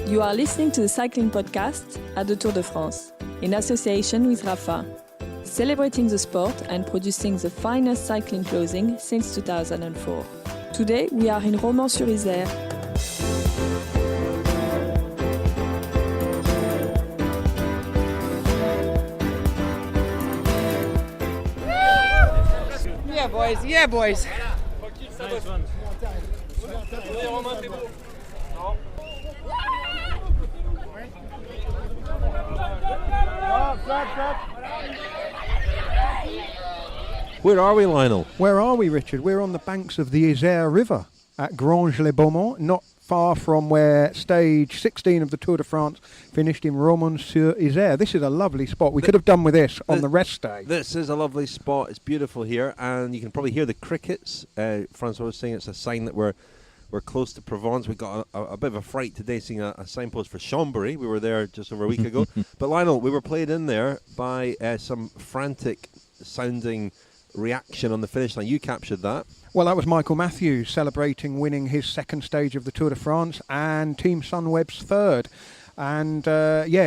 You are listening to the cycling podcast at the Tour de France, in association with Rafa, celebrating the sport and producing the finest cycling clothing since 2004. Today we are in Romans-sur-Isère. Yeah, boys. Nice one. Where are we, Lionel? Where are we, Richard? We're on the banks of the Isère River at Granges-les-Beaumont, not far from where stage 16 of the Tour de France finished in Romans-sur-Isère. This is a lovely spot. We could have done with this on the rest day. This is a lovely spot. It's beautiful here, and you can probably hear the crickets. François was saying it's a sign that we're close to Provence. We got a bit of a fright today seeing a signpost for Chambéry. We were there just over a week ago. But Lionel, we were played in there by some frantic sounding reaction on the finish line. You captured that. Well, that was Michael Matthews celebrating winning his second stage of the Tour de France and Team Sunweb's third. And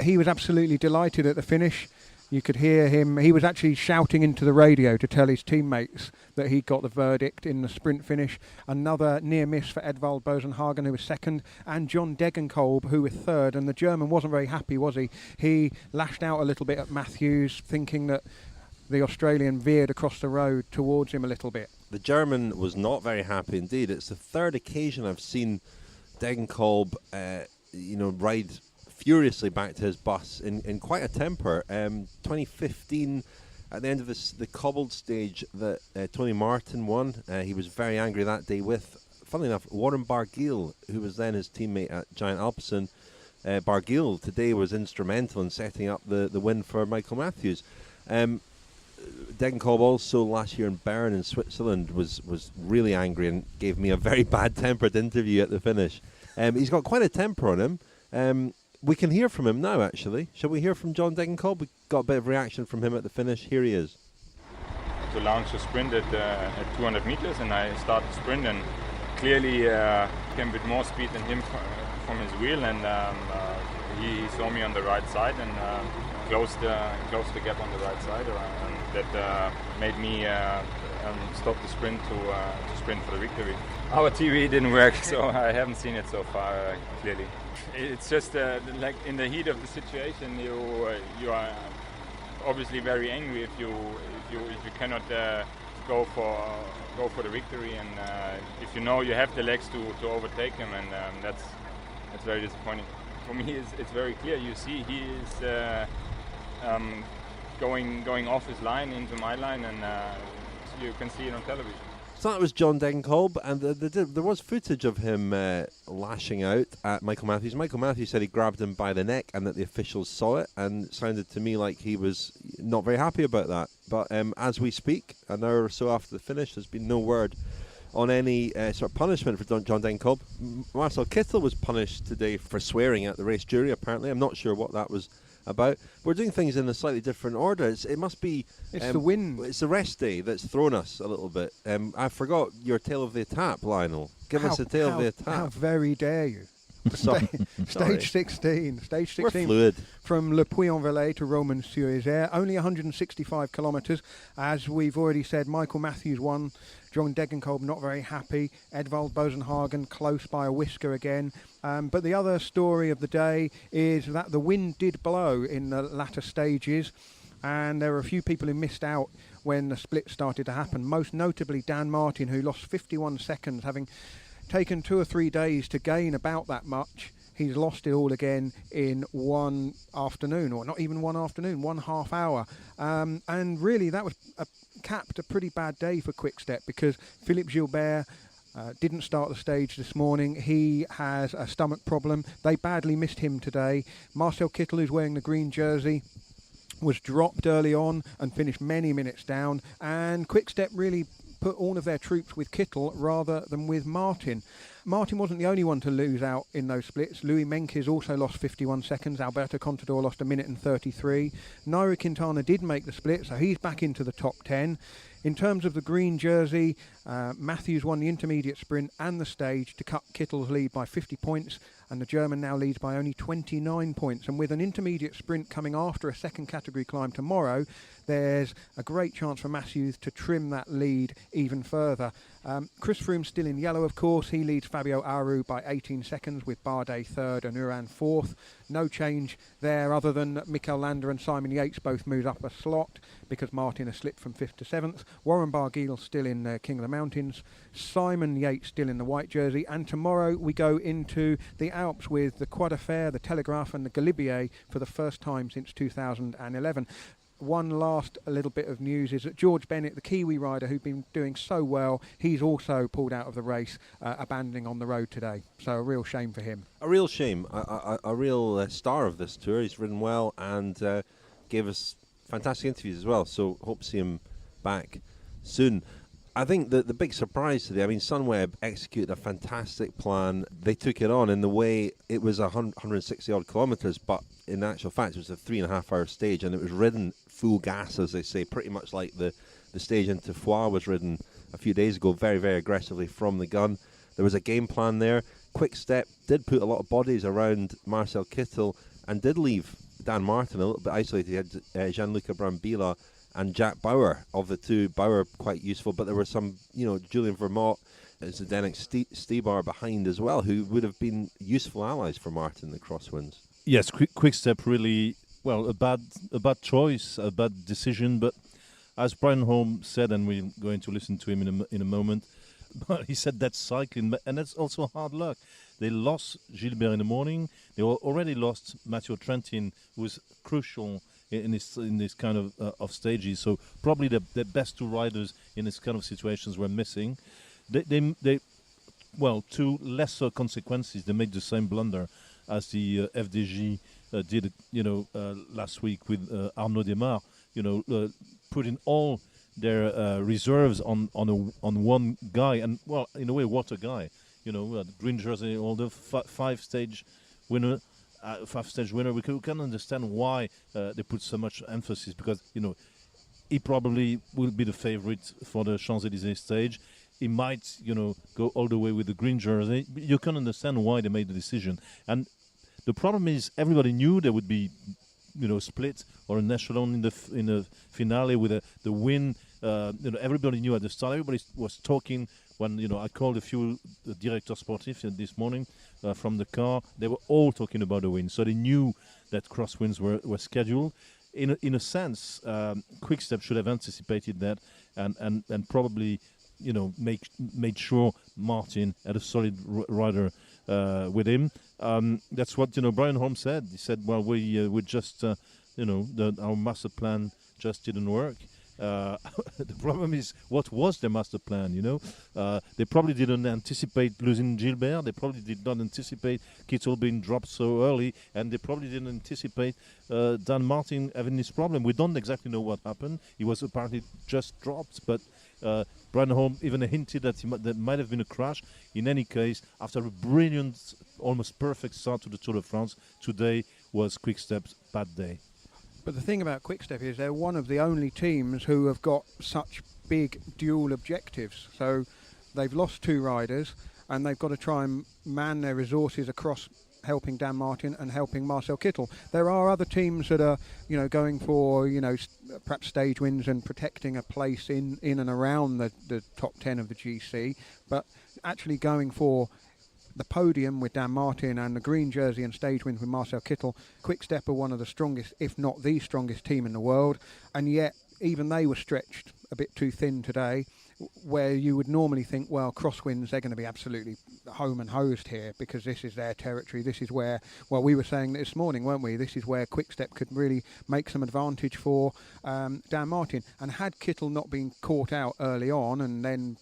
he was absolutely delighted at the finish. You could hear him. He was actually shouting into the radio to tell his teammates that he got the verdict in the sprint finish. Another near miss for Edvald Boasson-Hagen, who was second, and John Degenkolb, who was third. And the German wasn't very happy, was he? He lashed out a little bit at Matthews, thinking that the Australian veered across the road towards him a little bit. The German was not very happy indeed. It's the third occasion I've seen Degenkolb, ride furiously back to his bus in quite a temper. 2015, at the end of the cobbled stage that Tony Martin won, he was very angry that day with, funnily enough, Warren Barguil, who was then his teammate at Giant Alpecin. Barguil today was instrumental in setting up the win for Michael Matthews. Degenkolb also last year in Bern in Switzerland was really angry and gave me a very bad-tempered interview at the finish. He's got quite a temper on him. We can hear from him now, actually. Shall we hear from John Degenkolb? We got a bit of reaction from him at the finish. Here he is. To launch a sprint at 200 meters, and I started the sprint, and clearly came with more speed than him from his wheel, and he saw me on the right side and closed the gap on the right side, and that made me stop the sprint to sprint for the victory. Our TV didn't work, so I haven't seen it so far clearly. It's just like in the heat of the situation, you are obviously very angry if you cannot go for the victory, and if you know you have the legs to overtake him, and that's very disappointing. For me, it's very clear. You see, he is going off his line into my line, and you can see it on television. So that was John Degenkolb, and there was footage of him lashing out at Michael Matthews. Michael Matthews said he grabbed him by the neck and that the officials saw it, and it sounded to me like he was not very happy about that. But as we speak, an hour or so after the finish, there's been no word on any sort of punishment for John Degenkolb. Marcel Kittel was punished today for swearing at the race jury, apparently. I'm not sure what that was about. We're doing things in a slightly different order. It must be... It's the wind. It's the rest day that's thrown us a little bit. I forgot your tale of the Étape, Lionel. Give us a tale of the Étape. How very dare you. Stage 16. We're fluid. From Le Puy-en-Velay to Romans-sur-Isère. Only 165 kilometres. As we've already said, Michael Matthews won. John Degenkolb not very happy. Edvald Boasson-Hagen close by a whisker again. But the other story of the day is that the wind did blow in the latter stages, and there were a few people who missed out when the split started to happen, most notably Dan Martin, who lost 51 seconds, having taken 2 or 3 days to gain about that much. He's lost it all again in one afternoon, or not even one afternoon, 1.5 hour. And really that was capped a pretty bad day for Quick-Step, because Philippe Gilbert didn't start the stage this morning. He has a stomach problem. They badly missed him today. Marcel Kittel, who's wearing the green jersey, was dropped early on and finished many minutes down. And Quick-Step really put all of their troops with Kittel rather than with Martin. Martin wasn't the only one to lose out in those splits. Louis Menkes also lost 51 seconds. Alberto Contador lost 1 minute and 33. Nairo Quintana did make the split, so he's back into the top 10. In terms of the green jersey, Matthews won the intermediate sprint and the stage to cut Kittel's lead by 50 points, and the German now leads by only 29 points. And with an intermediate sprint coming after a second category climb tomorrow, there's a great chance for Matthews to trim that lead even further. Chris Froome still in yellow, of course. He leads Fabio Aru by 18 seconds, with Bardet third and Uran fourth. No change there other than Mikel Landa and Simon Yates both moved up a slot because Martin has slipped from 5th to 7th. Warren Barguil still in King of the Mountains. Simon Yates still in the white jersey. And tomorrow we go into the Alps with the Croix de Fer, the Telegraph and the Galibier for the first time since 2011. One last little bit of news is that George Bennett, the Kiwi rider who'd been doing so well, he's also pulled out of the race, abandoning on the road today. So a real shame for him. A real shame. A real star of this tour. He's ridden well and gave us fantastic interviews as well. So hope to see him back soon. I think that the big surprise today, I mean, Sunweb executed a fantastic plan. They took it on in the way it was 160 odd kilometres, but in actual fact it was a 3.5 hour stage, and it was ridden full gas, as they say, pretty much like the stage into Foix was ridden a few days ago, very, very aggressively from the gun. There was a game plan there. Quick Step did put a lot of bodies around Marcel Kittel and did leave Dan Martin a little bit isolated. He had Gianluca Brambilla and Jack Bauer. Of the two, Bauer quite useful, but there were some, Julian Vermont and Zdenek Stibar behind as well, who would have been useful allies for Martin, the crosswinds. Yes, Quick Step really, a bad choice, a bad decision, but as Brian Holm said, and we're going to listen to him in a moment, but he said that's cycling, and that's also hard luck. They lost Gilbert in the morning. They already lost Matteo Trentin, who was crucial in this kind of stages. So probably the best two riders in this kind of situations were missing. They to lesser consequences, they made the same blunder as the FDJ did, last week with Arnaud Demar. Putting all their reserves on one guy, and in a way, what a guy. Green jersey, all the five-stage winner. We can understand why they put so much emphasis, because he probably will be the favorite for the Champs-Élysées stage. He might go all the way with the green jersey. You can understand why they made the decision. And the problem is everybody knew there would be split or an echelon in the finale with the win. Everybody knew at the start. Everybody was talking. When I called a few directors sportifs this morning from the car, they were all talking about the win. So they knew that crosswinds were scheduled. In a sense, Quick Step should have anticipated that and probably made sure Martin had a solid rider with him. That's what Brian Holm said. He said, "Well, we just our master plan just didn't work." The problem is, what was their master plan? They probably didn't anticipate losing Gilbert. They probably did not anticipate Kittel being dropped so early, and they probably didn't anticipate Dan Martin having this problem. We don't exactly know what happened. He was apparently just dropped, but Brian Holm even hinted that there might have been a crash. In any case, after a brilliant, almost perfect start to the Tour de France, today was Quick Step's bad day. But the thing about Quick Step is they're one of the only teams who have got such big dual objectives. So they've lost two riders, and they've got to try and man their resources across helping Dan Martin and helping Marcel Kittel. There are other teams that are, going for, perhaps stage wins and protecting a place in and around the top 10 of the GC, but actually going for the podium with Dan Martin and the green jersey and stage wins with Marcel Kittel. Quick Step are one of the strongest, if not the strongest team in the world, and yet even they were stretched a bit too thin today, where you would normally think, well, crosswinds, they're going to be absolutely home and hosed here because this is their territory. This is where, we were saying this morning, weren't we? This is where Quick Step could really make some advantage for Dan Martin. And had Kittel not been caught out early on and then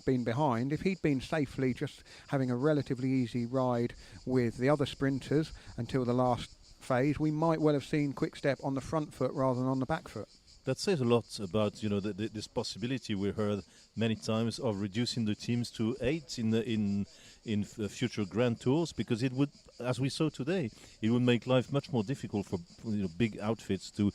been behind, if he'd been safely just having a relatively easy ride with the other sprinters until the last phase, we might well have seen Quick Step on the front foot rather than on the back foot. That says a lot about this possibility we heard many times of reducing the teams to 8 in future Grand Tours, because it would, as we saw today, it would make life much more difficult for big outfits to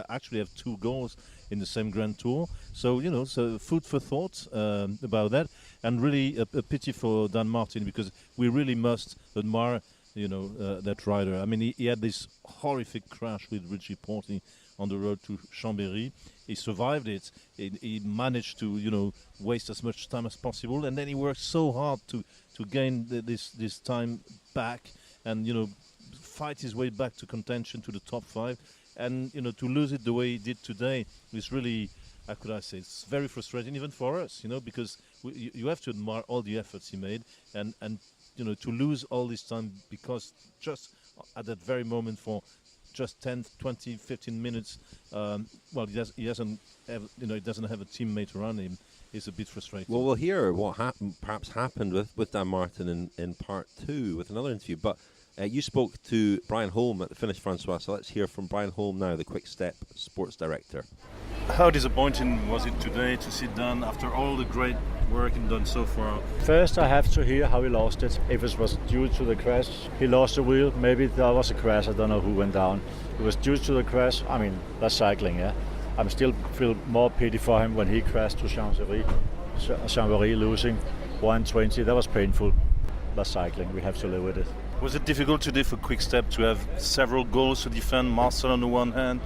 actually have 2 goals in the same Grand Tour. So so food for thought about that, and really a pity for Dan Martin, because we really must admire that rider. I mean, he had this horrific crash with Richie Porte on the road to Chambéry. He survived it. He managed to waste as much time as possible, and then he worked so hard to gain this time back, and fight his way back to contention, to the top 5, and to lose it the way he did today is really, how could I say, it's very frustrating even for us, because you have to admire all the efforts he made, and to lose all this time because just at that very moment for just 10, 20, 15 minutes, he doesn't have a teammate around him. It's a bit frustrating. Well, we'll hear what perhaps happened with Dan Martin in part 2 with another interview. But you spoke to Brian Holm at the finish, François. So let's hear from Brian Holm now, the Quick Step sports director. How disappointing was it today to sit down after all the great work he's done so far? First, I have to hear how he lost it. If it was due to the crash, he lost the wheel. Maybe there was a crash. I don't know who went down. It was due to the crash. I mean, that's cycling, yeah. I'm still feel more pity for him when he crashed to Chambéry, losing 1:20. That was painful. That's cycling. We have to live with it. Was it difficult today for Quick Step to have several goals to defend? Marcel on the one hand,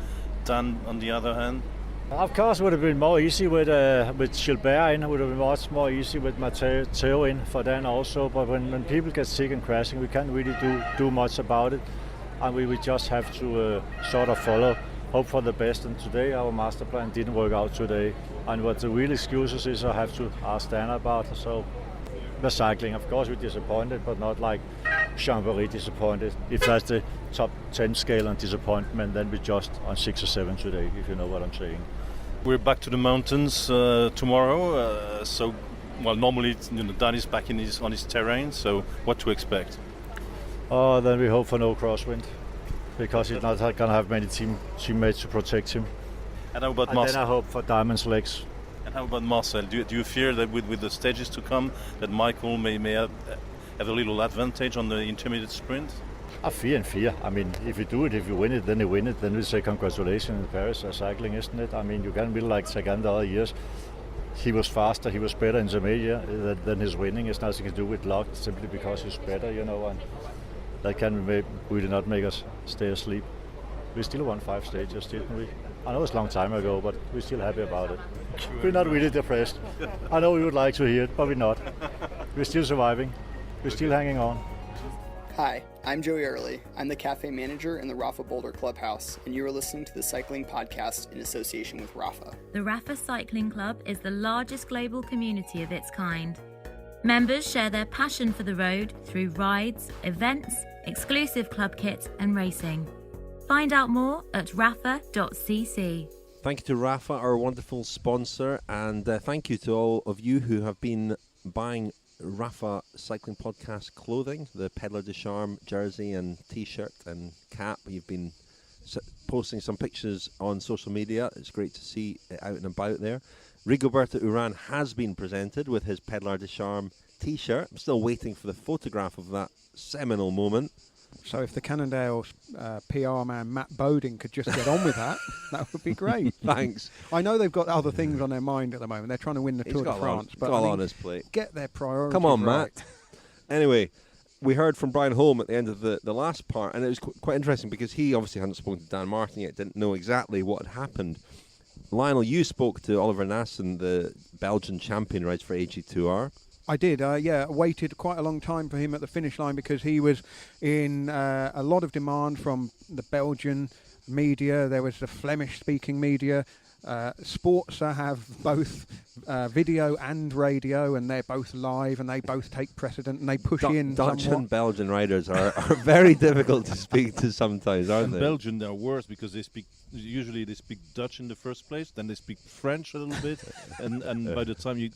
Dan on the other hand. Of course, it would have been more easy with Gilbert in. It would have been much more easy with Marcel in for Dan also. But when people get sick and crashing, we can't really do much about it, and we just have to sort of hope for the best. And today our master plan didn't work out today. And what the real excuses is, I have to ask Dan about. So the cycling, of course, we're disappointed, but not like Chambéry disappointed. If that's the top 10 scale on disappointment, then we're just on 6 or 7 today, if you know what I'm saying. We're back to the mountains tomorrow, normally Dan is back on his terrain, so what to expect? Then we hope for no crosswind, because he's not going to have many teammates to protect him. And how about and Marcel? Then I hope for Diamond's legs. And how about Marcel? Do you fear that with the stages to come, that Michael may have a little advantage on the intermediate sprint? I fear. I mean, if you do it, if you win it, then you win it. Then we say congratulations in Paris. Cycling, isn't it? I mean, you can't be like Sagan the other years. He was faster, he was better in the media than his winning. It's nothing to do with luck, simply because he's better, and that can really not make us stay asleep. We still won 5 stages, didn't we? I know it's a long time ago, but we're still happy about it. We're not really depressed. I know we would like to hear it, but we're not. We're still surviving. We're still hanging on. Hi, I'm Joey Early. I'm the cafe manager in the Rafa Boulder Clubhouse, and you are listening to the Cycling Podcast in association with Rafa. The Rafa Cycling Club is the largest global community of its kind. Members share their passion for the road through rides, events, exclusive club kits, and racing. Find out more at rafa.cc. Thank you to Rafa, our wonderful sponsor, and thank you to all of you who have been buying Rafa Cycling Podcast clothing, the Pedlar de Charme jersey and t-shirt and cap. You've been posting some pictures on social media. It's great to see it out and about there. Rigoberto Urán has been presented with his Pedlar de Charme t-shirt. I'm still waiting for the photograph of that seminal moment. So if the Cannondale's PR man Matt Boding could just get on with that, that would be great. Thanks. I know they've got other things on their mind at the moment. They're trying to win the Tour de France, but on his plate. Get their priorities Come on, right. Matt. Anyway, we heard from Brian Holm at the end of the last part, and it was quite interesting because he obviously hadn't spoken to Dan Martin yet, didn't know exactly what had happened. Lionel, you spoke to Oliver Naesen, the Belgian champion, rides for AG2R. I did, waited quite a long time for him at the finish line because he was in a lot of demand from the Belgian media. There was the Flemish-speaking media. Sportsa have both video and radio, and they're both live, and they both take precedent, and they push in Dutch somewhat. and Belgian riders are very difficult to speak to sometimes, aren't and they? Belgian, they're worse because they speak Dutch in the first place, then they speak French a little bit, and by the time you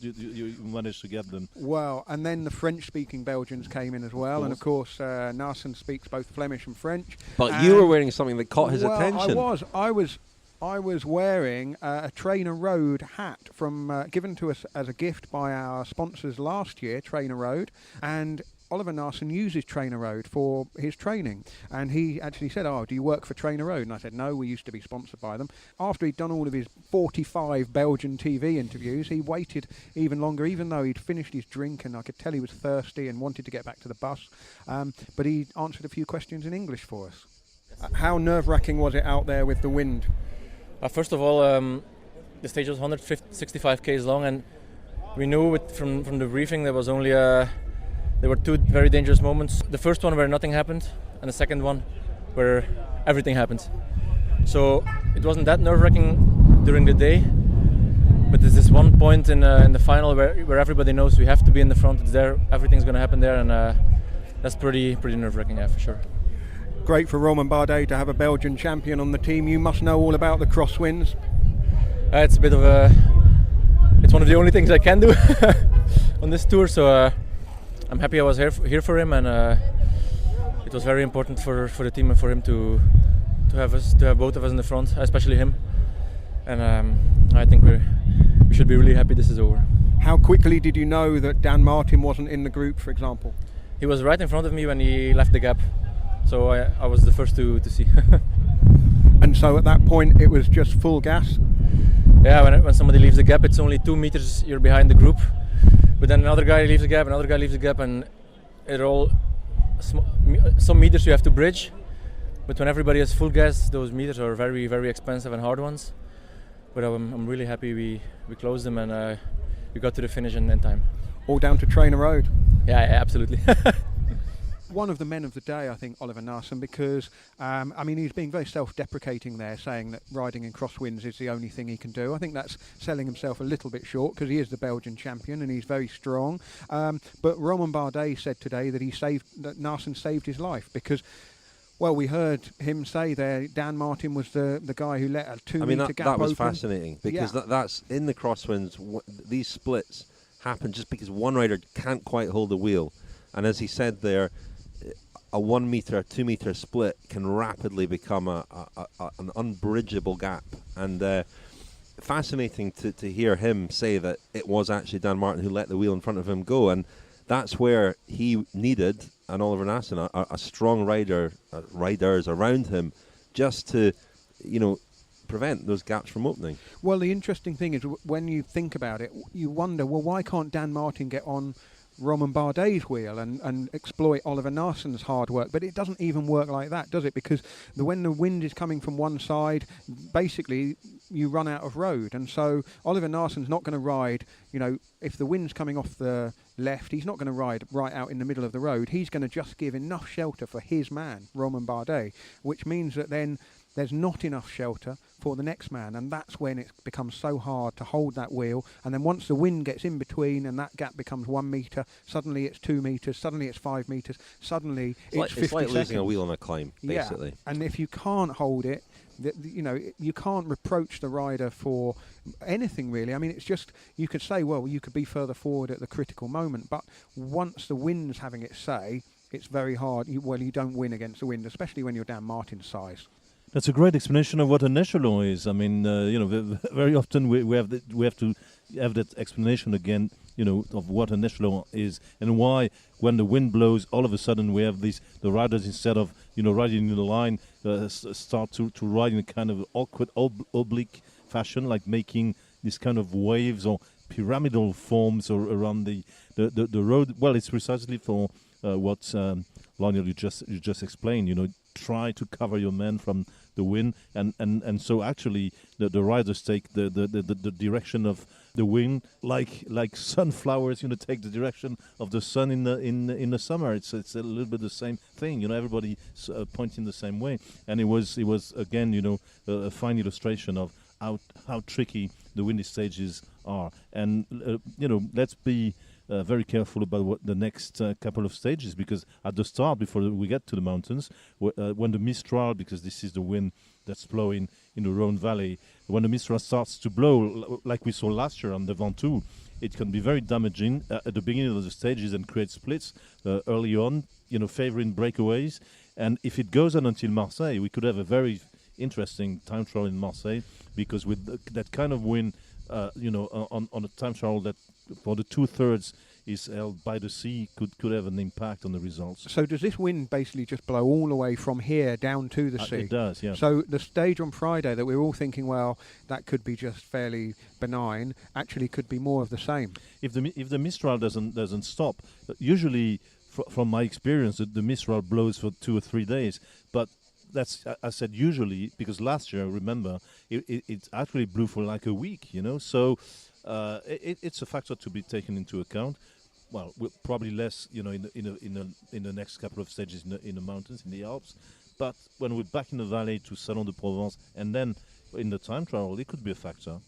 manage to get them. Well, and then the French-speaking Belgians came in as well, and of course Naesen speaks both Flemish and French. But you were wearing something that caught his attention. I was I was wearing a Trainer Road hat from given to us as a gift by our sponsors last year, Trainer Road, and Oliver Naesen uses Trainer Road for his training, and he actually said, "Oh, do you work for Trainer Road?" And I said, "No, we used to be sponsored by them." After he'd done all of his 45 Belgian TV interviews, he waited even longer, even though he'd finished his drink, and I could tell he was thirsty and wanted to get back to the bus. But he answered a few questions in English for us. How nerve-wracking was it out there with the wind? First of all, the stage was 165 k's long, and we knew from the briefing there was only there were two very dangerous moments. The first one where nothing happened, and the second one where everything happened. So it wasn't that nerve-wracking during the day, but there's this one point in the final where everybody knows we have to be in the front. It's there, everything's going to happen there, and that's pretty nerve-wracking, for sure. Great for Romain Bardet to have a Belgian champion on the team. You must know all about the crosswinds. It's a bit of it's one of the only things I can do on this tour, so I'm happy I was here for him, and it was very important for the team and for him to have both of us in the front, especially him. And I think we should be really happy this is over. How quickly did you know that Dan Martin wasn't in the group, for example? He was right in front of me when he left the gap, so I was the first to see. And so at that point it was just full gas? Yeah, when somebody leaves the gap, it's only 2 meters you're behind the group. But then another guy leaves the gap, and it all some meters you have to bridge. But when everybody has full gas, those meters are very, very expensive and hard ones. But I'm really happy we closed them, and we got to the finish in time. All down to Trainer Road? Yeah, absolutely. One of the men of the day, I think, Oliver Naesen, because he's being very self-deprecating there, saying that riding in crosswinds is the only thing he can do. I think that's selling himself a little bit short, because he is the Belgian champion and he's very strong. But Romain Bardet said today that Naesen saved his life, because, well, we heard him say there, Dan Martin was the guy who let a 2 metre gap that was open. Fascinating, because that's in the crosswinds. These splits happen just because one rider can't quite hold the wheel, and as he said there, a 1 metre, 2 metre split can rapidly become an unbridgeable gap. And fascinating to hear him say that it was actually Dan Martin who let the wheel in front of him go. And that's where he needed an Oliver Naesen, a strong riders around him, just to, prevent those gaps from opening. Well, the interesting thing is, when you think about it, you wonder, well, why can't Dan Martin get on Romain Bardet's wheel and exploit Oliver Naesen's hard work? But it doesn't even work like that, does it? Because when the wind is coming from one side, basically you run out of road, and so Oliver Naesen's not going to ride, if the wind's coming off the left, he's not going to ride right out in the middle of the road. He's going to just give enough shelter for his man, Romain Bardet, which means that then there's not enough shelter for the next man, and that's when it becomes so hard to hold that wheel. And then once the wind gets in between and that gap becomes 1 metre, suddenly it's 2 metres, suddenly it's 5 metres, suddenly it's 50 It's like losing seconds. a wheel on a climb, basically. Yeah. And if you can't hold it, you can't reproach the rider for anything, really. I mean, it's just, you could say, well, you could be further forward at the critical moment, but once the wind's having its say, it's very hard. You don't win against the wind, especially when you're Dan Martin's size. That's a great explanation of what an echelon is. I mean, very often we have to have that explanation again, of what an echelon is and why, when the wind blows, all of a sudden we have the riders, instead of riding in the line, start to ride in a kind of awkward oblique fashion, like making this kind of waves or pyramidal forms around the road. Well, it's precisely for what Lionel you just explained. Try to cover your man from the wind, and so actually the riders take the direction of the wind, like sunflowers, take the direction of the sun in the summer. It's a little bit the same thing, everybody pointing the same way, and it was again, a fine illustration of how tricky the windy stages are, and let's be very careful about what the next couple of stages, because at the start, before we get to the mountains, when the Mistral, because this is the wind that's blowing in the Rhone Valley, when the Mistral starts to blow, like we saw last year on the Ventoux, it can be very damaging at the beginning of the stages and create splits early on, favoring breakaways. And if it goes on until Marseille, we could have a very interesting time trial in Marseille, because with that kind of wind, on a time trial that for the 2/3 is held by the sea could have an impact on the results. So does this wind basically just blow all the way from here down to the sea? It does, yeah. So the stage on Friday that we were all thinking, well, that could be just fairly benign, actually could be more of the same. If the Mistral doesn't stop, usually from my experience, the Mistral blows for 2 or 3 days, but that's, I said usually, because last year, remember, it actually blew for like a week, so it's a factor to be taken into account. Well, probably less, in the next couple of stages in the mountains, in the Alps. But when we're back in the valley to Salon de Provence, and then in the time trial, it could be a factor.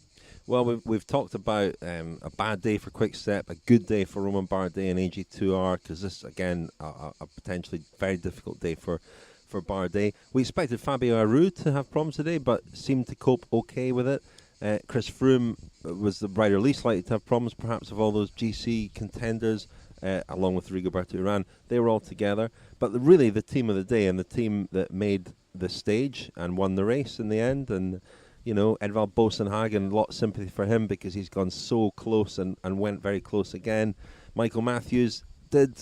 Well, we've talked about a bad day for Quick-Step, a good day for Romain Bardet and AG2R, because this, again, a potentially very difficult day for Bardet. We expected Fabio Aru to have problems today, but seemed to cope okay with it. Chris Froome was the rider least likely to have problems, perhaps, of all those GC contenders, along with Rigoberto Urán. They were all together. But really, the team of the day and the team that made the stage and won the race in the end, and Edvald Boasson-Hagen, a lot of sympathy for him because he's gone so close and went very close again. Michael Matthews did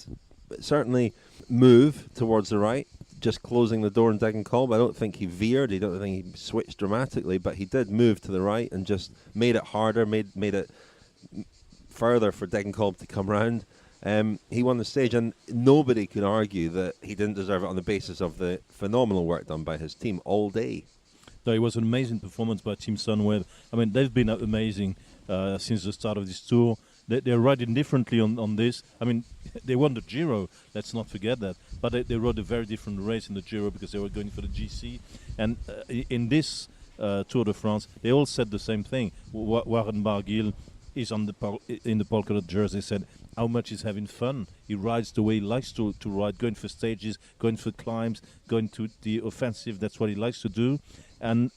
certainly move towards the right, just closing the door on Degenkolb. I don't think he veered. I don't think he switched dramatically, but he did move to the right and just made it harder, made it further for Degenkolb to come round. He won the stage, and nobody could argue that he didn't deserve it on the basis of the phenomenal work done by his team all day. No, it was an amazing performance by Team Sunweb. I mean, they've been amazing since the start of this tour. They're riding differently on this. I mean, they won the Giro, let's not forget that. But they rode a very different race in the Giro because they were going for the GC. And in this Tour de France, they all said the same thing. Warren Barguil is in the polka dot jersey, said how much he's having fun. He rides the way he likes to ride, going for stages, going for climbs, going to the offensive. That's what he likes to do. And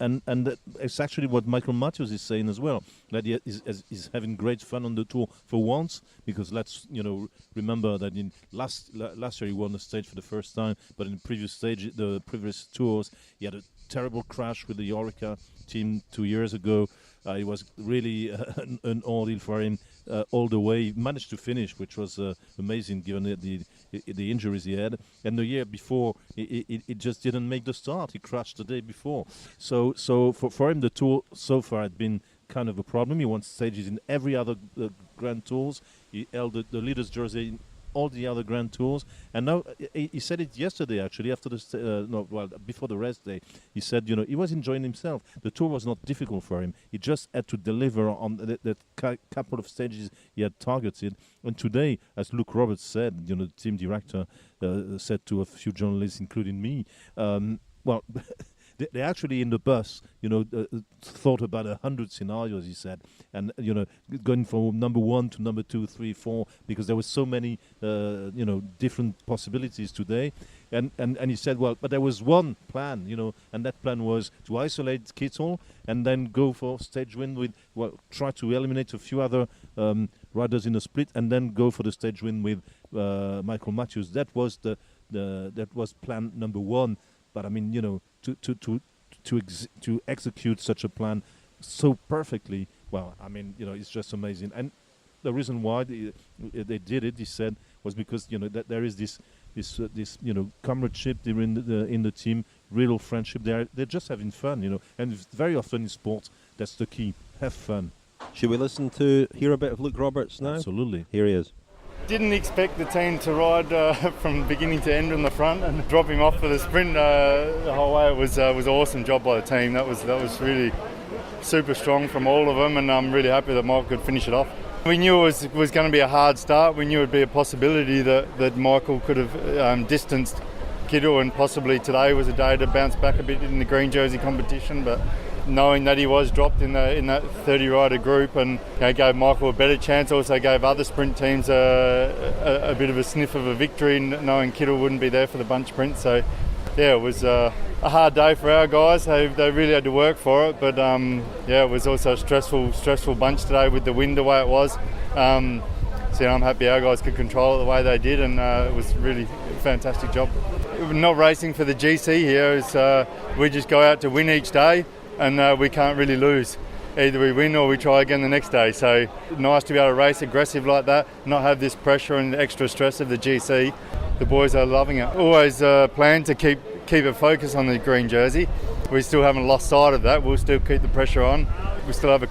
it's actually what Michael Matthews is saying as well, that he is having great fun on the tour for once, because let's remember that in last year he won the stage for the first time, but in the previous tours he had a terrible crash with the Orica team 2 years ago. It was really an ordeal for him all the way. He managed to finish, which was amazing given the injuries he had. And the year before, it just didn't make the start. He crashed the day before. So for him, the tour so far had been kind of a problem. He won stages in every other Grand Tours. He held the leader's jersey in all the other Grand Tours, and now he said it yesterday actually after before the rest day. He said he was enjoying himself. The tour was not difficult for him. He just had to deliver on the couple of stages he had targeted. And today, as Luke Roberts said, the team director said to a few journalists, including me, They actually in the bus, thought about 100 scenarios, he said, and going from number 1 to number 2, 3, 4, because there were so many, different possibilities today, and he said, but there was one plan, and that plan was to isolate Kittel and then go for stage win try to eliminate a few other riders in the split, and then go for the stage win with Michael Matthews. That was that was plan number 1. But I mean, to execute such a plan so perfectly, it's just amazing. And the reason why they did it, he said, was because that there is this comradeship in the team, real friendship. They're just having fun, and very often in sports that's the key. Have fun. Should we hear a bit of Luke Roberts now? Absolutely. Here he is. Didn't expect the team to ride from beginning to end in the front and drop him off for the sprint the whole way. It was an awesome job by the team. That was really super strong from all of them, and I'm really happy that Michael could finish it off. We knew it was going to be a hard start. We knew it would be a possibility that Michael could have distanced Kittel, and possibly today was a day to bounce back a bit in the green jersey competition, but knowing that he was dropped in that 30 rider group, and gave Michael a better chance, also gave other sprint teams a bit of a sniff of a victory, knowing Kittel wouldn't be there for the bunch sprint. So it was a hard day for our guys. They really had to work for it, but it was also a stressful bunch today with the wind the way it was. So I'm happy our guys could control it the way they did, and it was really a fantastic job. We're not racing for the GC here. We just go out to win each day, and we can't really lose. Either we win or we try again the next day. So nice to be able to race aggressive like that, not have this pressure and extra stress of the GC. The boys are loving it. Always plan to keep it focused on the green jersey. We still haven't lost sight of that. We'll still keep the pressure on. We still have a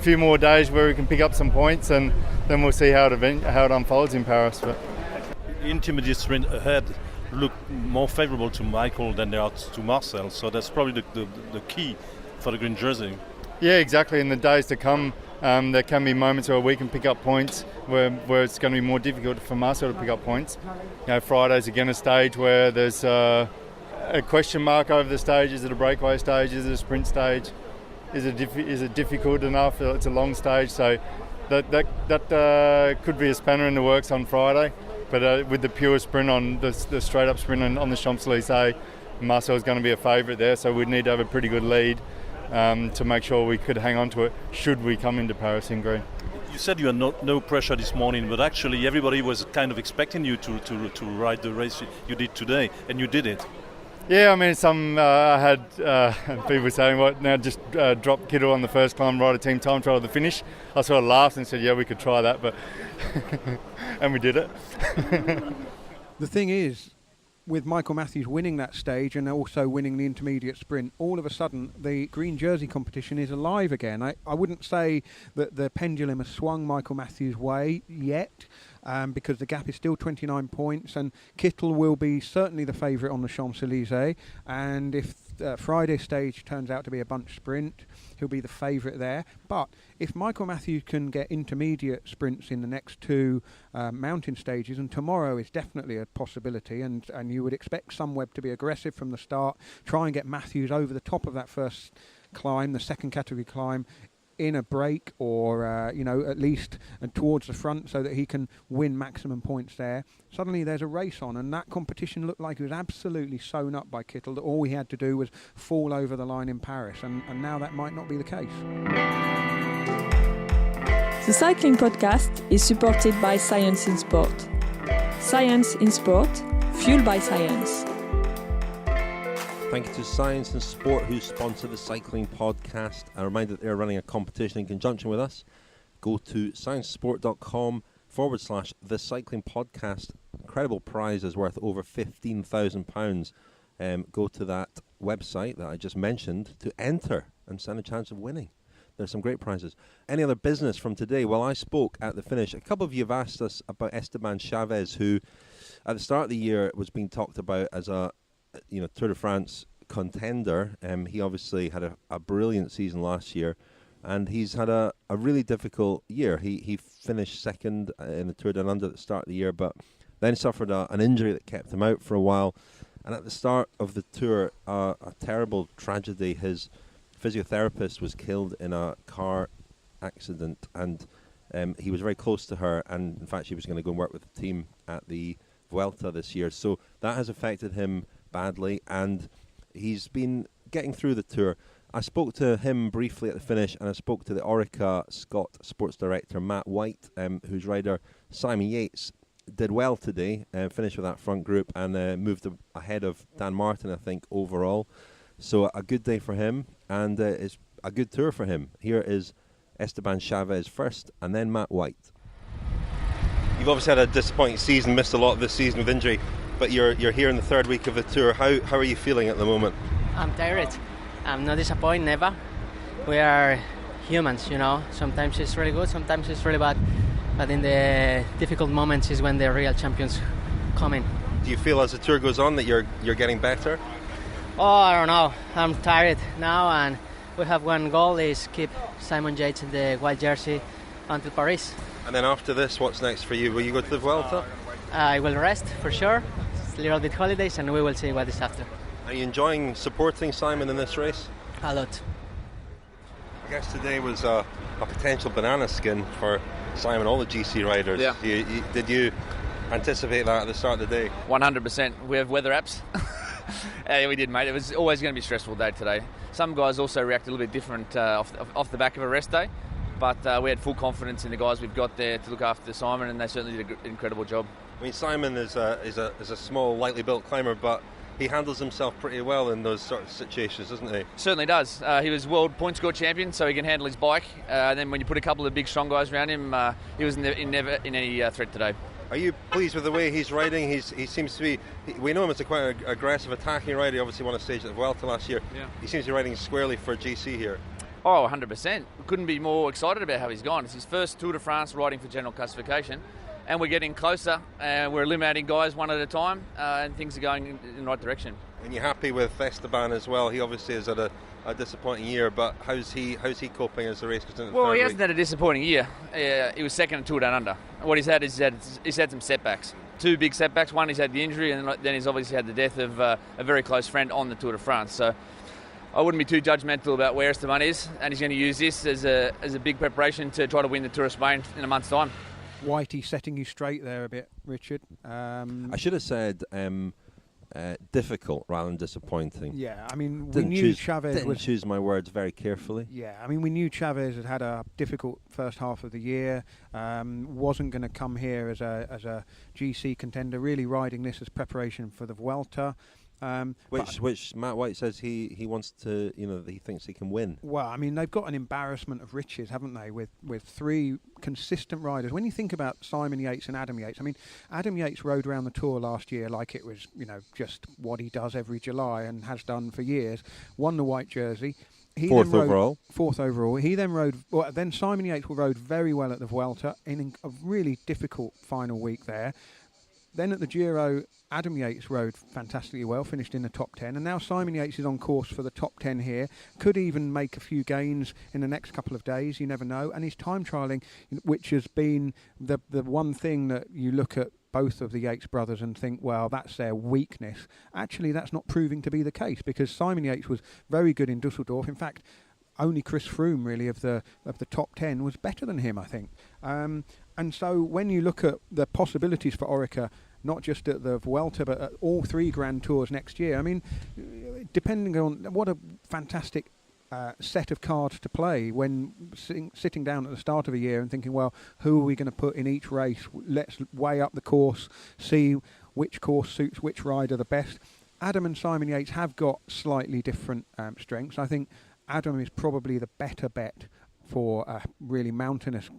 few more days where we can pick up some points, and then we'll see how it unfolds in Paris. But the intermediate sprint ahead look more favourable to Michael than they are to Marcel, so that's probably the key for the green jersey. Yeah, exactly. In the days to come, there can be moments where we can pick up points where it's going to be more difficult for Marcel to pick up points. Friday's again a stage where there's a question mark over the stage. Is it a breakaway stage? Is it a sprint stage? Is it difficult enough? It's a long stage, so that could be a spanner in the works on Friday. But with the pure sprint on the straight up sprint on the Champs-Élysées, Marcel's going to be a favourite there, so we'd need to have a pretty good lead to make sure we could hang on to it should we come into Paris in green. You said you had no pressure this morning, but actually everybody was kind of expecting you to ride the race you did today, and you did it. Yeah, I mean, I had people saying, "What now? Just drop Kittel on the first climb, ride a team time trial to the finish." I sort of laughed and said, "Yeah, we could try that," but and we did it. The thing is, with Michael Matthews winning that stage and also winning the intermediate sprint, all of a sudden the green jersey competition is alive again. I wouldn't say that the pendulum has swung Michael Matthews' way yet, because the gap is still 29 points, and Kittel will be certainly the favourite on the Champs-Élysées, and if Friday's stage turns out to be a bunch sprint, he'll be the favourite there. But if Michael Matthews can get intermediate sprints in the next two mountain stages, and tomorrow is definitely a possibility, and you would expect Sunweb to be aggressive from the start, try and get Matthews over the top of that first climb, the second category climb, in a break, or at least towards the front, so that he can win maximum points there. Suddenly there's a race on, and that competition looked like it was absolutely sewn up by Kittel, that all he had to do was fall over the line in Paris, and now that might not be the case. The Cycling Podcast is supported by Science in Sport. Science in Sport, fueled by science. Thank you to Science and Sport, who sponsor the Cycling Podcast. A reminder that they're running a competition in conjunction with us. Go to sciencesport.com/The Cycling Podcast. Incredible prizes worth over £15,000. Go to that website that I just mentioned to enter and stand a chance of winning. There's some great prizes. Any other business from today? Well, I spoke at the finish. A couple of you have asked us about Esteban Chavez, who at the start of the year was being talked about as a Tour de France contender. He obviously had a brilliant season last year, and he's had a really difficult year. He finished second in the Tour Down Under at the start of the year, but then suffered an injury that kept him out for a while. And at the start of the Tour, a terrible tragedy. His physiotherapist was killed in a car accident, and he was very close to her, and in fact she was going to go and work with the team at the Vuelta this year. So that has affected him badly, and he's been getting through the Tour. I spoke to him briefly at the finish, and I spoke to the Orica Scott sports director Matt White, whose rider Simon Yates did well today, finished with that front group, and moved ahead of Dan Martin, I think, overall. So a good day for him, and it's a good Tour for him. Here is Esteban Chavez first, and then Matt White. You've obviously had a disappointing season, missed a lot of this season with injury, but you're here in the third week of the Tour. How are you feeling at the moment? I'm tired. I'm not disappointed, never. We are humans, Sometimes it's really good, sometimes it's really bad. But in the difficult moments is when the real champions come in. Do you feel as the Tour goes on that you're getting better? Oh, I don't know. I'm tired now, and we have one goal, is keep Simon Yates in the white jersey until Paris. And then after this, what's next for you? Will you go to the Vuelta? I will rest, for sure. It's a little bit holidays, and we will see what is after. Are you enjoying supporting Simon in this race? A lot. I guess today was a potential banana skin for Simon, all the GC riders. Yeah. Did you anticipate that at the start of the day? 100%. We have weather apps. Yeah, we did, mate. It was always going to be a stressful day today. Some guys also react a little bit different off the back of a rest day. but we had full confidence in the guys we've got there to look after Simon, and they certainly did an incredible job. I mean, Simon is a small, lightly built climber, but he handles himself pretty well in those sort of situations, doesn't he? Certainly does. He was world point score champion, so he can handle his bike. And then when you put a couple of big, strong guys around him, he was never in any threat today. Are you pleased with the way he's riding? He seems to be. We know him as a quite aggressive, attacking rider. He obviously won a stage at the Vuelta last year. Yeah. He seems to be riding squarely for GC here. Oh, 100%. We couldn't be more excited about how he's gone. It's his first Tour de France riding for general classification, and we're getting closer, and we're eliminating guys one at a time, and things are going in the right direction. And you're happy with Esteban as well? He obviously has had a disappointing year, but how's he coping as the race goes into the Well, third he hasn't week? had a disappointing year. He was second in Tour Down Under. What he's had is he's had some setbacks. Two big setbacks. One, he's had the injury, and then he's obviously had the death of a very close friend on the Tour de France. So I wouldn't be too judgmental about where Esteban is, and he's going to use this as a big preparation to try to win the Tour of Spain in a month's time. Whitey setting you straight there a bit, Richard. I should have said difficult rather than disappointing. Yeah, I mean, we knew Chavez didn't was... choose my words very carefully. Yeah, I mean, we knew Chavez had a difficult first half of the year, wasn't going to come here as a GC contender, really riding this as preparation for the Vuelta. Which Matt White says he wants to, he thinks he can win. Well, I mean, they've got an embarrassment of riches, haven't they, with three consistent riders. When you think about Simon Yates and Adam Yates, I mean, Adam Yates rode around the Tour last year like it was, just what he does every July and has done for years. Won the white jersey. Fourth overall. He then rode. Well, then Simon Yates rode very well at the Vuelta in a really difficult final week there. Then at the Giro, Adam Yates rode fantastically well, finished in the top 10, and now Simon Yates is on course for the top 10 here. Could even make a few gains in the next couple of days, you never know. And his time trialling, which has been the one thing that you look at both of the Yates brothers and think, well, that's their weakness. Actually, that's not proving to be the case, because Simon Yates was very good in Dusseldorf. In fact, only Chris Froome, really, of the top 10 was better than him, I think. And so when you look at the possibilities for Orica, not just at the Vuelta, but at all three Grand Tours next year, I mean, depending on what a fantastic set of cards to play when sitting down at the start of a year and thinking, well, who are we going to put in each race? Let's weigh up the course, see which course suits which rider the best. Adam and Simon Yates have got slightly different strengths. I think Adam is probably the better bet for a really mountainous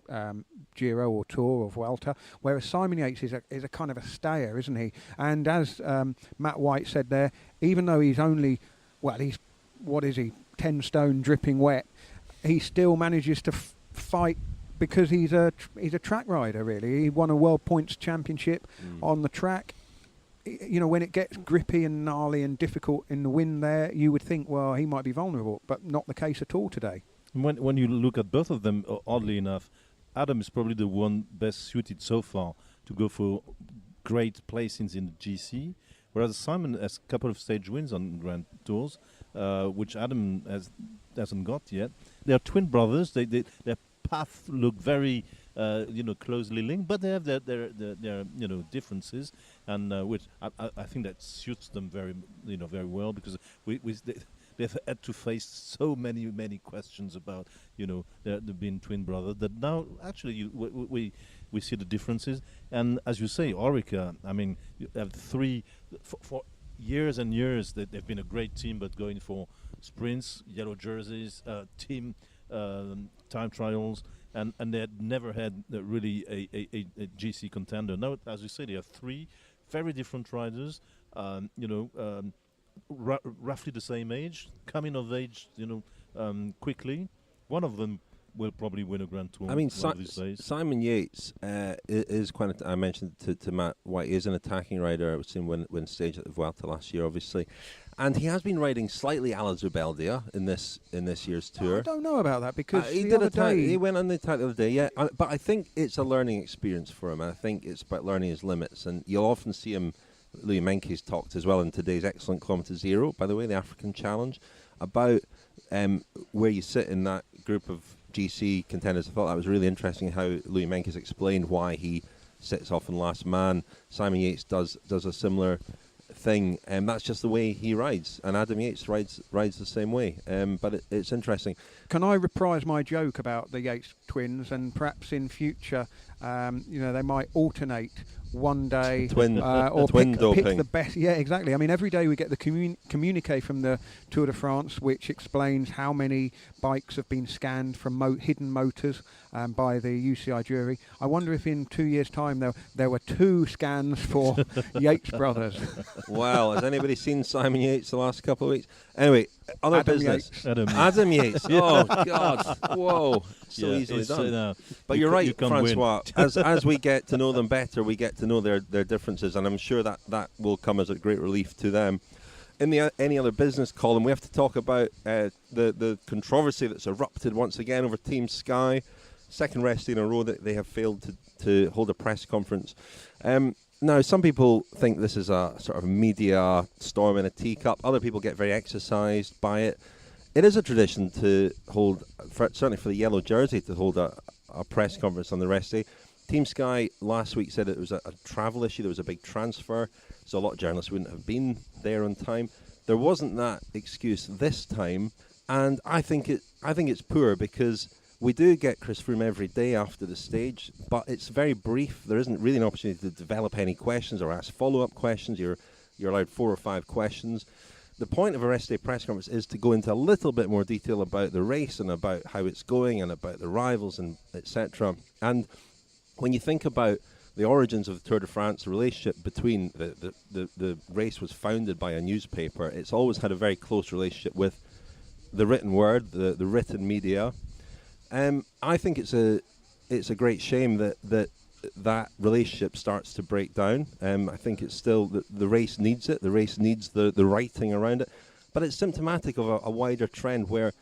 Giro or Tour or Vuelta, whereas Simon Yates is a kind of a stayer, isn't he? And as Matt White said there, even though he's only, he's 10 stone dripping wet, he still manages to fight because he's a track rider, really. He won a World Points Championship on the track. When it gets grippy and gnarly and difficult in the wind there, you would think, well, he might be vulnerable, but not the case at all today. When you look at both of them, oddly enough, Adam is probably the one best suited so far to go for great placings in the GC, whereas Simon has a couple of stage wins on Grand Tours, which Adam hasn't got yet. They are twin brothers. Their paths look very closely linked, but they have their differences, and which I think that suits them very well, because they've had to face so many questions about their being twin brothers, that now actually we see the differences. And as you say, Orica, I mean, you have three for years and years that they've been a great team, but going for sprints, yellow jerseys, team time trials, and they had never had really a GC contender. Now, as you say, they have three very different riders, roughly the same age, coming of age, quickly. One of them will probably win a Grand Tour. I mean, one of these days. Simon Yates is quite. I mentioned to Matt White, he is an attacking rider. I was seeing win stage at the Vuelta last year, obviously, and he has been riding slightly a la Zubeldia in this year's tour. I don't know about that, because he went on the attack the other day. Yeah, but I think it's a learning experience for him. And I think it's about learning his limits, and you'll often see him. Louis Menkes talked as well in today's excellent Kilometre Zero, by the way, the African Challenge, about where you sit in that group of GC contenders. I thought that was really interesting how Louis Menkes explained why he sits often last man. Simon Yates does a similar thing, and that's just the way he rides. And Adam Yates rides the same way. But it's interesting. Can I reprise my joke about the Yates twins, and perhaps in future, they might alternate one day or pick the best. Yeah, exactly. I mean, every day we get the communique from the Tour de France, which explains how many bikes have been scanned from hidden motors by the UCI jury. I wonder if in 2 years' time there were 2 scans for Yates brothers. Wow, has anybody seen Simon Yates the last couple of weeks? Anyway, other Adam business. Yates. Adam Yates. Oh God! Whoa, so easily done. But you're right, Francois. as we get to know them better, we get to know their differences, and I'm sure that will come as a great relief to them. In the any other business column, we have to talk about the controversy that's erupted once again over Team Sky. Second rest day in a row that they have failed to hold a press conference. Now, some people think this is a sort of media storm in a teacup. Other people get very exercised by it. It is a tradition to hold, certainly for the yellow jersey, to hold a press conference on the rest day. Team Sky last week said it was a travel issue. There was a big transfer, so a lot of journalists wouldn't have been there on time. There wasn't that excuse this time, and I think it's poor because we do get Chris Froome every day after the stage, but it's very brief. There isn't really an opportunity to develop any questions or ask follow-up questions. You're allowed 4 or 5 questions. The point of a rest day press conference is to go into a little bit more detail about the race and about how it's going and about the rivals and etc. And when you think about the origins of the Tour de France, the relationship between the race was founded by a newspaper. It's always had a very close relationship with the written word, the written media. I think it's a great shame that relationship starts to break down. I think it's still the race needs it. The race needs the writing around it, but it's symptomatic of a wider trend where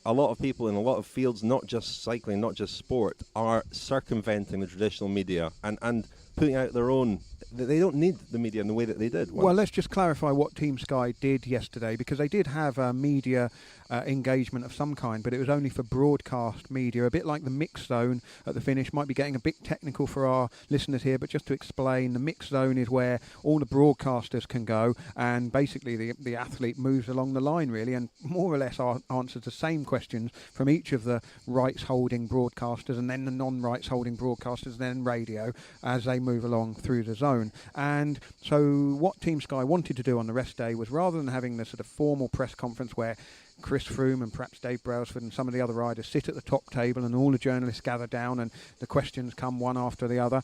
a lot of people in a lot of fields, not just cycling, not just sport, are circumventing the traditional media and putting out their own. They don't need the media in the way that they did once. Well, let's just clarify what Team Sky did yesterday, because they did have a media engagement of some kind, but it was only for broadcast media, a bit like the mix zone at the finish. Might be getting a bit technical for our listeners here, but just to explain, the mix zone is where all the broadcasters can go, and basically the athlete moves along the line really, and more or less answers the same questions from each of the rights-holding broadcasters and then the non-rights-holding broadcasters, then radio, as they move along through the zone. And so what Team Sky wanted to do on the rest day was, rather than having the sort of formal press conference where Chris Froome and perhaps Dave Brailsford and some of the other riders sit at the top table and all the journalists gather down and the questions come one after the other,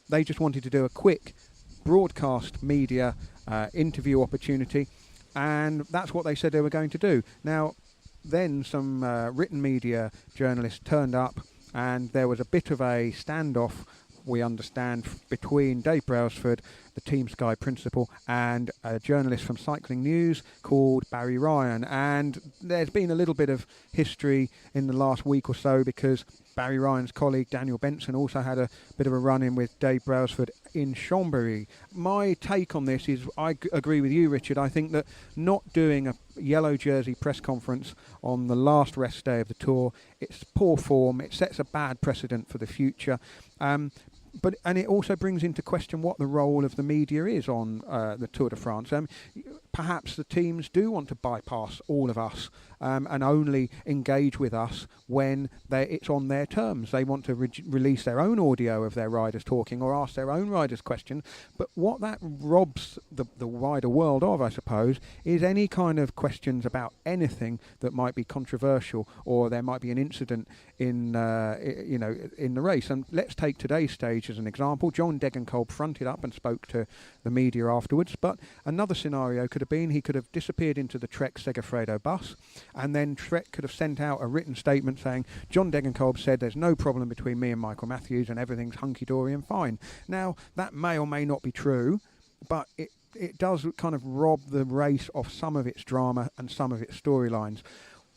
they just wanted to do a quick broadcast media interview opportunity, and that's what they said they were going to do. Now, then some written media journalists turned up, and there was a bit of a standoff, we understand, between Dave Brailsford, the Team Sky principal, and a journalist from Cycling News called Barry Ryan. And there's been a little bit of history in the last week or so, because Barry Ryan's colleague Daniel Benson also had a bit of a run-in with Dave Brailsford in Chambéry. My take on this is, I agree with you, Richard. I think that not doing a yellow jersey press conference on the last rest day of the Tour, it's poor form. It sets a bad precedent for the future. And it also brings into question what the role of the media is on the Tour de France. Perhaps the teams do want to bypass all of us and only engage with us when it's on their terms. They want to release their own audio of their riders talking or ask their own riders questions. But what that robs the wider world of, I suppose, is any kind of questions about anything that might be controversial, or there might be an incident in the race. And let's take today's stage as an example. John Degenkolb fronted up and spoke to the media afterwards, but another scenario could have been he could have disappeared into the Trek Segafredo bus, and then Trek could have sent out a written statement saying, John Degenkolb said there's no problem between me and Michael Matthews and everything's hunky-dory and fine. Now, that may or may not be true, but it does kind of rob the race of some of its drama and some of its storylines.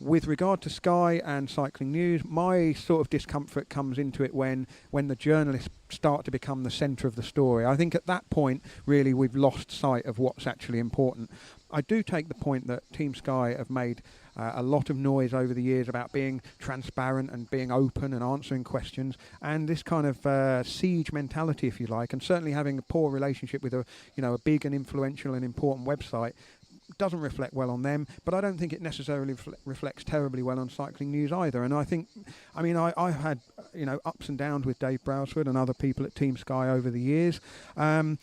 With regard to Sky and Cycling News, my sort of discomfort comes into it when the journalists start to become the centre of the story. I think at that point, really, we've lost sight of what's actually important. I do take the point that Team Sky have made a lot of noise over the years about being transparent and being open and answering questions, and this kind of siege mentality, if you like, and certainly having a poor relationship with a big and influential and important website doesn't reflect well on them, but I don't think it necessarily reflects terribly well on Cycling News either. And I think, I've had ups and downs with Dave Brailsford and other people at Team Sky over the years. In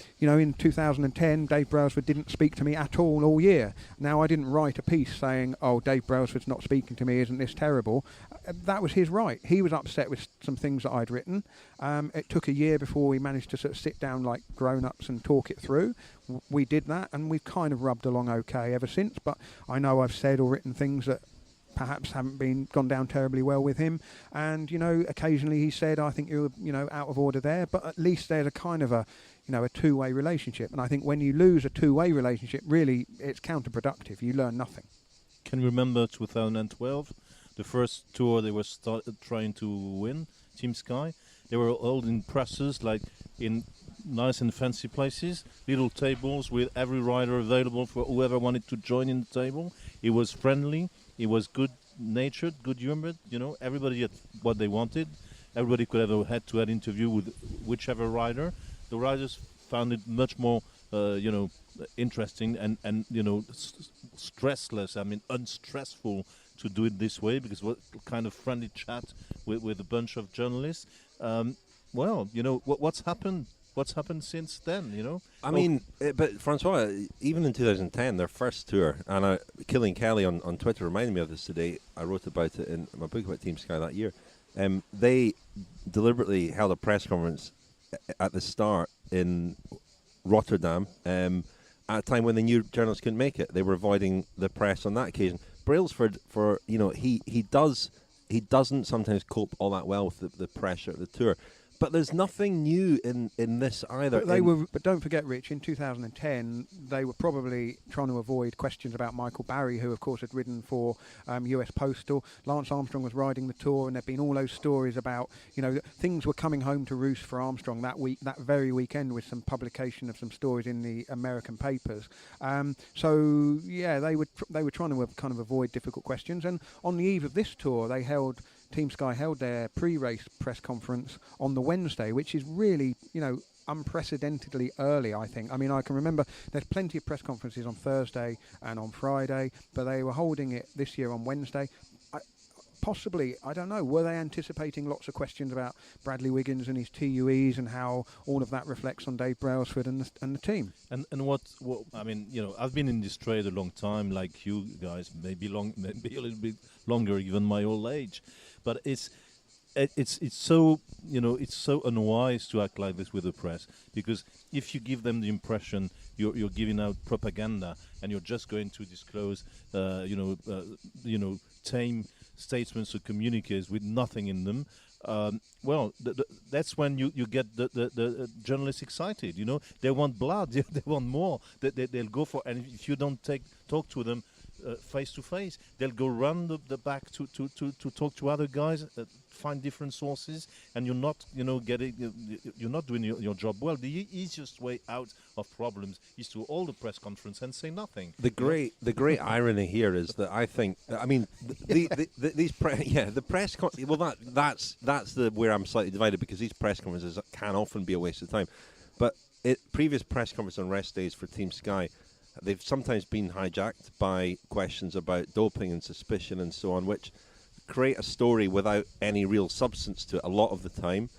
2010, Dave Brailsford didn't speak to me at all year. Now, I didn't write a piece saying, "Oh, Dave Brailsford's not speaking to me, isn't this terrible?" That was his right. He was upset with some things that I'd written. It took a year before we managed to sort of sit down like grown-ups and talk it through. We did that, and we've kind of rubbed along okay ever since. But I know I've said or written things that perhaps haven't gone down terribly well with him. And occasionally he said, "I think you're out of order there." But at least there's a kind of a two-way relationship. And I think when you lose a two-way relationship, really, it's counterproductive. You learn nothing. Can you remember 2012, the first tour they were trying to win, Team Sky? They were holding presses like in nice and fancy places, little tables with every rider available for whoever wanted to join in the table. It was friendly, it was good-natured, good-humoured, everybody had what they wanted. Everybody could have a head-to-head interview with whichever rider. The riders found it much more, interesting and stressless, unstressful to do it this way, because what kind of friendly chat with a bunch of journalists. What's happened? What's happened since then? But Francois, even in 2010, their first tour, and Killian Kelly on Twitter reminded me of this today. I wrote about it in my book about Team Sky that year. They deliberately held a press conference at the start in Rotterdam at a time when they knew journalists couldn't make it. They were avoiding the press on that occasion. Brailsford, he doesn't sometimes cope all that well with the pressure of the tour. But there's nothing new in this either. But don't forget, Rich, in 2010, they were probably trying to avoid questions about Michael Barry, who, of course, had ridden for US Postal. Lance Armstrong was riding the tour, and there'd been all those stories about, things were coming home to roost for Armstrong that very weekend, with some publication of some stories in the American papers. They were trying to kind of avoid difficult questions. And on the eve of this tour, Team Sky held their pre-race press conference on the Wednesday, which is really, unprecedentedly early, I think. I can remember there's plenty of press conferences on Thursday and on Friday, but they were holding it this year on Wednesday. Possibly, I don't know, were they anticipating lots of questions about Bradley Wiggins and his TUEs and how all of that reflects on Dave Brailsford and the team? And what I've been in this trade a long time, like you guys, maybe a little bit longer, even my old age. But it's so it's so unwise to act like this with the press, because if you give them the impression you're giving out propaganda and you're just going to disclose tame statements or communiques with nothing in them, that's when you get the journalists excited. They want blood, they want more. They'll go for, and if you don't talk to them face to face, they'll go run the back to talk to other guys, find different sources, and you're not you're not doing your job well. The easiest way out of problems is to hold a press conference and say nothing. The great irony here is that I think the press that's where I'm slightly divided, because these press conferences can often be a waste of time. But previous press conferences on rest days for Team Sky, they've sometimes been hijacked by questions about doping and suspicion and so on, which create a story without any real substance to it a lot of the time.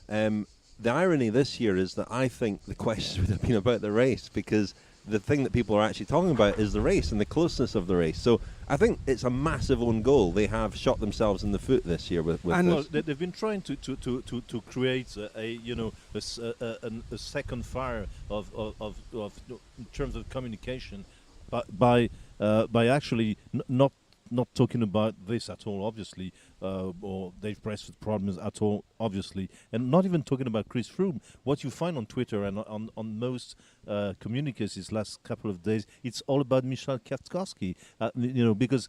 The irony this year is that I think the questions would have been about the race, because the thing that people are actually talking about is the race and the closeness of the race. So I think it's a massive own goal. They have shot themselves in the foot this year with this. They've been trying to create a second fire of in terms of communication, by actually not talking about this at all, obviously, or Dave Brailsford problems at all, obviously, and not even talking about Chris Froome. What you find on Twitter and on most communiques these last couple of days, it's all about Michal Kwiatkowski, because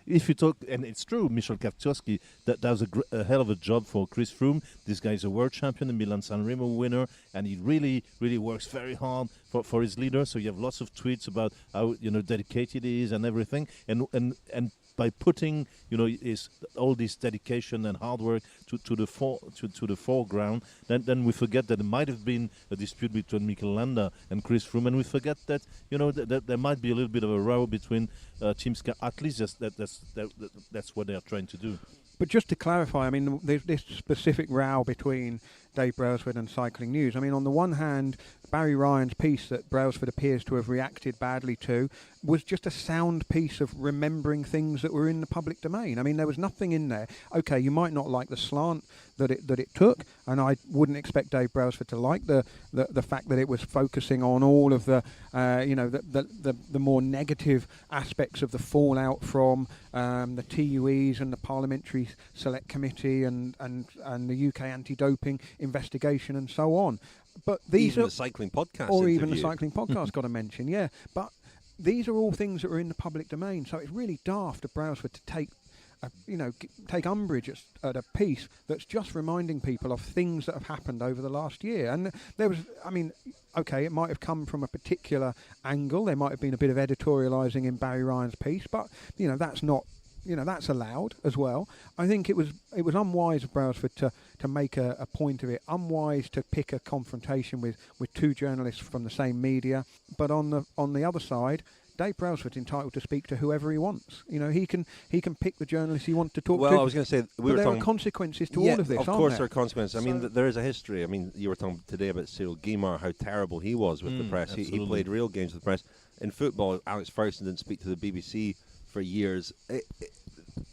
if you talk, and it's true, Michel Kwiatkowski, that does a hell of a job for Chris Froome. This guy is a world champion, a Milan-San Remo winner, and he really, really works very hard for his leader. So you have lots of tweets about how dedicated he is and everything, and by putting all this dedication and hard work to the foreground, then we forget that there might have been a dispute between Mikel Landa and Chris Froome, and we forget that that there might be a little bit of a row between teams. At least that's what they are trying to do. But just to clarify, I mean, there's this specific row between Dave Brailsford and Cycling News. I mean, on the one hand, Barry Ryan's piece that Brailsford appears to have reacted badly to was just a sound piece of remembering things that were in the public domain. I mean, there was nothing in there. Okay, you might not like the slant that it took, and I wouldn't expect Dave Brailsford to like the fact that it was focusing on all of the more negative aspects of the fallout from the TUEs and the Parliamentary Select Committee and the UK anti-doping investigation and so on. But these even are the cycling podcast, or interview. even the cycling podcast. Got to mention, yeah. But these are all things that are in the public domain, so it's really daft of Brailsford to take umbrage at a piece that's just reminding people of things that have happened over the last year. And there was, I mean, okay, it might have come from a particular angle. There might have been a bit of editorialising in Barry Ryan's piece, but that's not. That's allowed as well. I think it was unwise of Brailsford to make a point of it, unwise to pick a confrontation with two journalists from the same media. But on the other side, Dave Brailsford's entitled to speak to whoever he wants. He can pick the journalists he wants to talk to. Well, I was going to say there are consequences to all of this. Of course, there are consequences. I mean, there is a history. I mean, you were talking today about Cyril Guimard, how terrible he was with the press. He played real games with the press. In football, Alex Ferguson didn't speak to the BBC for years.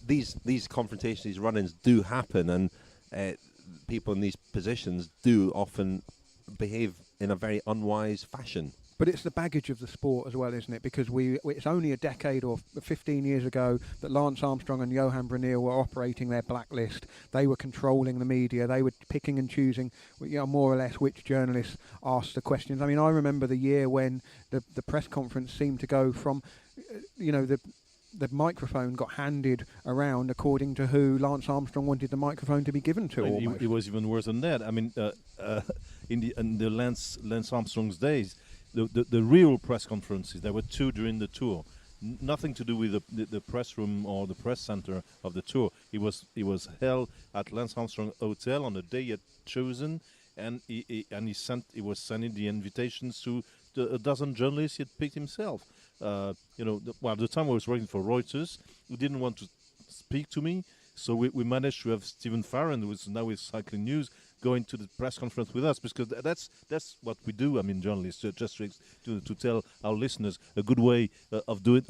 These confrontations, these run-ins do happen, and people in these positions do often behave in a very unwise fashion. But it's the baggage of the sport as well, isn't it? Because it's only a decade or 15 years ago that Lance Armstrong and Johan Bruyneel were operating their blacklist. They were controlling the media. They were picking and choosing, more or less, which journalists asked the questions. I mean, I remember the year when the press conference seemed to go from, the microphone got handed around according to who Lance Armstrong wanted the microphone to be given to. It was even worse than that. I mean, in the Lance Armstrong's days, the real press conferences, there were two during the tour. Nothing to do with the press room or the press center of the tour. It was held at Lance Armstrong Hotel on the day he had chosen, and he was sending the invitations to a dozen journalists he had picked himself. At the time I was working for Reuters, who didn't want to speak to me, so we managed to have Stephen Farron, who is now with Cycling News, going to the press conference with us, because that's what we do. I mean, journalists, just to tell our listeners a good way of doing,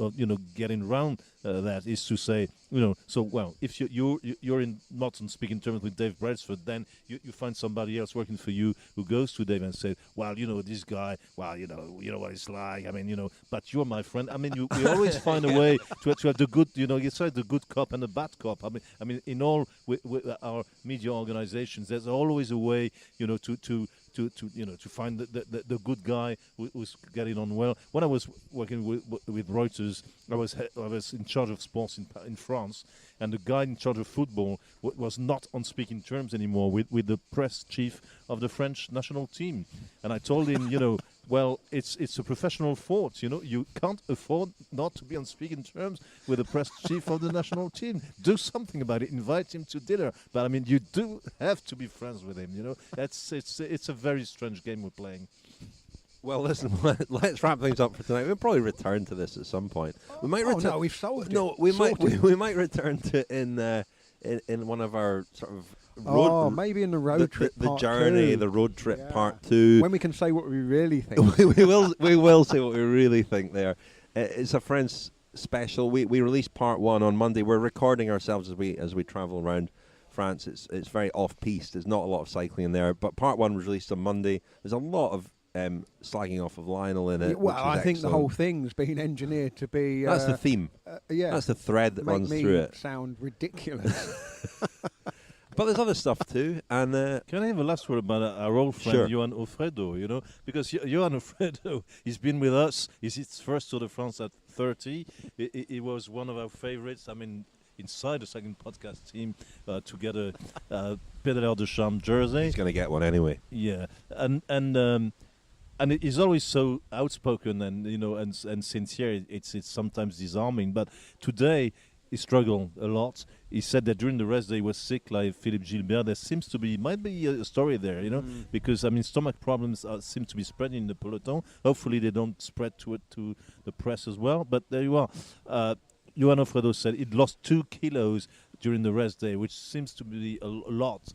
getting around that is to say, if you're not on speaking terms with Dave Brailsford, then you find somebody else working for you who goes to Dave and says, well, this guy, well, you know what it's like. I mean, but you're my friend. I mean, we always find a way to have the good, you said the good cop and the bad cop. I mean, in all with our media organizations, there's always a way, to find the good guy who's getting on well. When I was working with Reuters, I was in charge of sports in France, and the guy in charge of football was not on speaking terms anymore with the press chief of the French national team. And I told him, well, it's a professional sport. You can't afford not to be on speaking terms with the press chief of the national team. Do something about it. Invite him to dinner. But I mean, you do have to be friends with him. It's a very strange game we're playing. Well, listen, let's wrap things up for tonight. We'll probably return to this at some point. We might return. No, we've solved it. No, we might return to it in one of our sort of road. Maybe in the road trip. The part journey, 2. the road trip part 2. When we can say what we really think. we will say what we really think there. It's a Friends special. We released part 1 on Monday. We're recording ourselves as we travel around France. It's very off-piste. There's not a lot of cycling in there. But part 1 was released on Monday. There's a lot of slagging off of Lionel in it. Well, I think excellent. The whole thing's been engineered to be. That's the theme. Yeah, that's the thread that runs through it. Sound ridiculous. But there's other stuff too. And can I have a last word about our old friend Sure. Johan Alfredo? You know, because Johan Alfredo, he's been with us. He's his first Tour de France at 30. He was one of our favorites. I mean, inside the second podcast team to get a Pédaleur de Charme jersey. He's going to get one anyway. Yeah, and he's always so outspoken and and sincere. It's sometimes disarming. But today he struggled a lot. He said that during the rest day he was sick, like Philippe Gilbert. There seems to be might be a story there, because I mean stomach problems seem to be spreading in the peloton. Hopefully they don't spread to the press as well. But there you are. Johan Alfredo said he'd lost 2 kilos during the rest day, which seems to be a lot,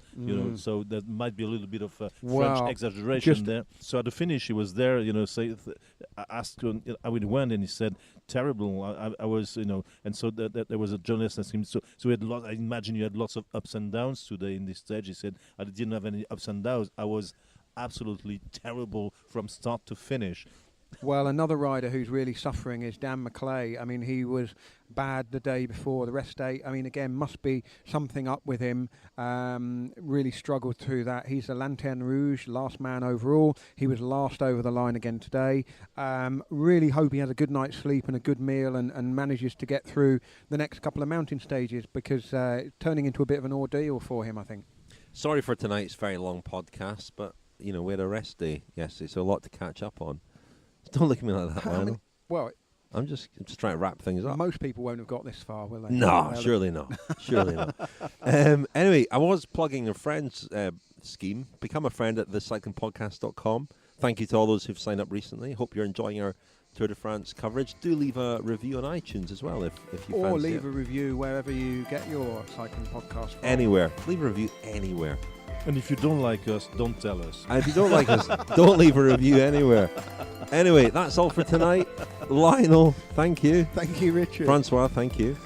so that might be a little bit of French exaggeration there. So at the finish, he was there, I asked him how it went, and he said, terrible. I was, and so that there was a journalist asking him, so we had I imagine you had lots of ups and downs today in this stage. He said, I didn't have any ups and downs. I was absolutely terrible from start to finish. Well, another rider who's really suffering is Dan McClay. I mean, he was bad the day before the rest day. I mean, again, must be something up with him. Really struggled through that. He's the Lanterne Rouge, last man overall. He was last over the line again today. Really hope he has a good night's sleep and a good meal and manages to get through the next couple of mountain stages, because it's turning into a bit of an ordeal for him, I think. Sorry for tonight's very long podcast, but, we had a rest day yesterday, so a lot to catch up on. Don't look at me like that, Lionel. I'm just trying to wrap things up. Most people won't have got this far, will they? No, surely not. Surely not. Anyway, I was plugging a friend's scheme. Become a friend at thecyclingpodcast.com. Thank you to all those who've signed up recently. Hope you're enjoying our Tour de France coverage. Do leave a review on iTunes as well if you fancy Or leave it. a review wherever you get your cycling podcast from. Anywhere. Leave a review anywhere. And if you don't like us, don't tell us. And if you don't like us, don't leave a review anywhere. Anyway, that's all for tonight. Lionel, thank you. Thank you, Richard. François, thank you.